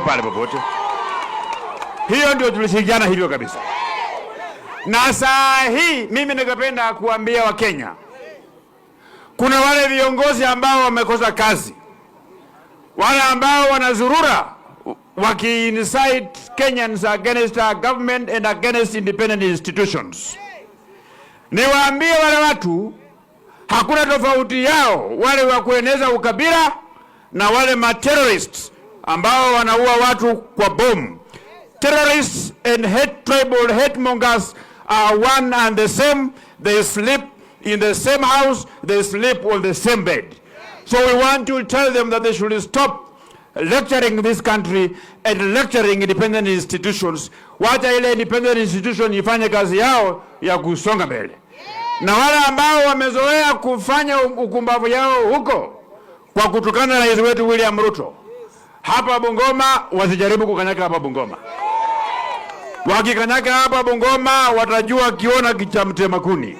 pale popote. Hiyo ndio tulishirikiana hivyo kabisa. Na saa hii mimi ningependa kuambia Wakenya, kuna wale viongozi ambao wamekosa kazi, wale ambao wanazurura waki-incite Kenyans against our government and against independent institutions. Niwaambie wale watu, hakuna tofauti yao wale wa kueneza ukabila na wale ma-terrorists ambao wanaua watu kwa bomu. Terrorists and tribal hate mongers are one and the same. They sleep in the same house, they sleep on the same bed. So we want to tell them that they should stop lecturing this country and lecturing independent institutions. Wacha ile independent institution ifanye kazi yao ya kusonga mbele. Na wale ambao wamezoea kufanya ukumbavu yao huko kwa kutukana na rais wetu William Ruto, hapa Bungoma wasijaribu kukanyaka hapa Bungoma. Wakikanyaka hapa Bungoma watajua kiona cha mtema kuni.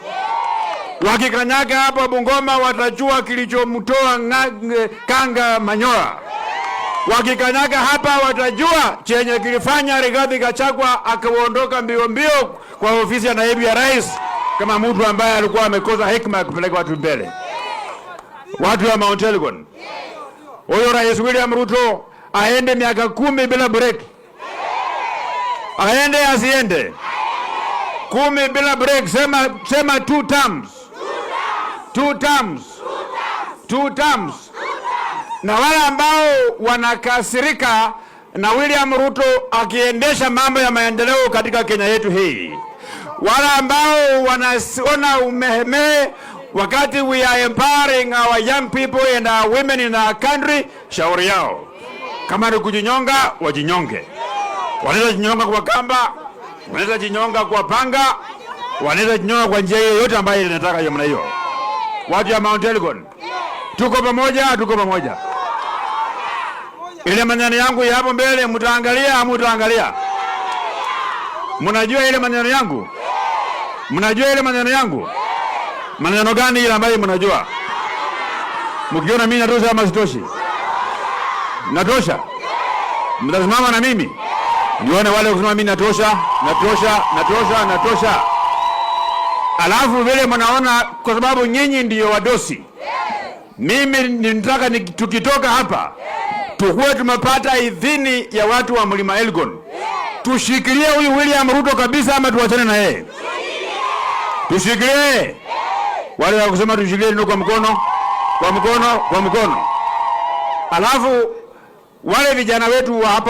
Wakikanyaka hapa Bungoma watajua kilichomtoa Kanga Manyola. Wakikanyaka hapa watajua chenye kilifanya Rigathi Gachagua akaondoka mbio mbio kwa ofisi ya naibu ya rais kama mtu ambaye alikuwa amekosa hekima ya kupeleka watu mbele. Watu wa Mount Elgon, huyo Rais William Ruto aende miaka 10 bila break. Aende asiende? 10 bila break. Sema 2 terms. 2 terms. 2 terms. Na wale ambao wanakasirika na William Ruto akiendesha mambo ya maendeleo katika Kenya yetu hii, wale ambao wanaona umeheme wakati we are empowering our young people and our women in our country, shauri yao. Kama ni kujinyonga, wajinyonge. Wanaweza jinyonga kwa kamba, wanaweza jinyonga kwa panga, wanaweza jinyonga kwa njia yoyote ambayo inataka namna hiyo. Watu ya Mount Elgon, tuko pamoja, tuko pamoja. Ile maneno yangu ya hapo mbele mtaangalia, mtaangalia. Mnajua ile maneno yangu? Mnajua ile maneno yangu? Maneno gani ile ambayo mnajua? Mkiona mimi natosha ama sitoshi? Natosha? Mtasimama na mimi? Nione wale kusema mimi natosha, natosha, natosha, natosha. Alafu vile mnaona kwa sababu nyinyi ndio wadosi. Mimi ninataka tukitoka hapa tukue tumepata idhini ya watu wa Mlima Elgon. Tushikilie huyu William Ruto kabisa ama tuachane na yeye? Tushikilie. Wale wa kusema tushikilie ndio kwa mkono, kwa mkono, kwa mkono. Alafu wale vijana wetu wa hapa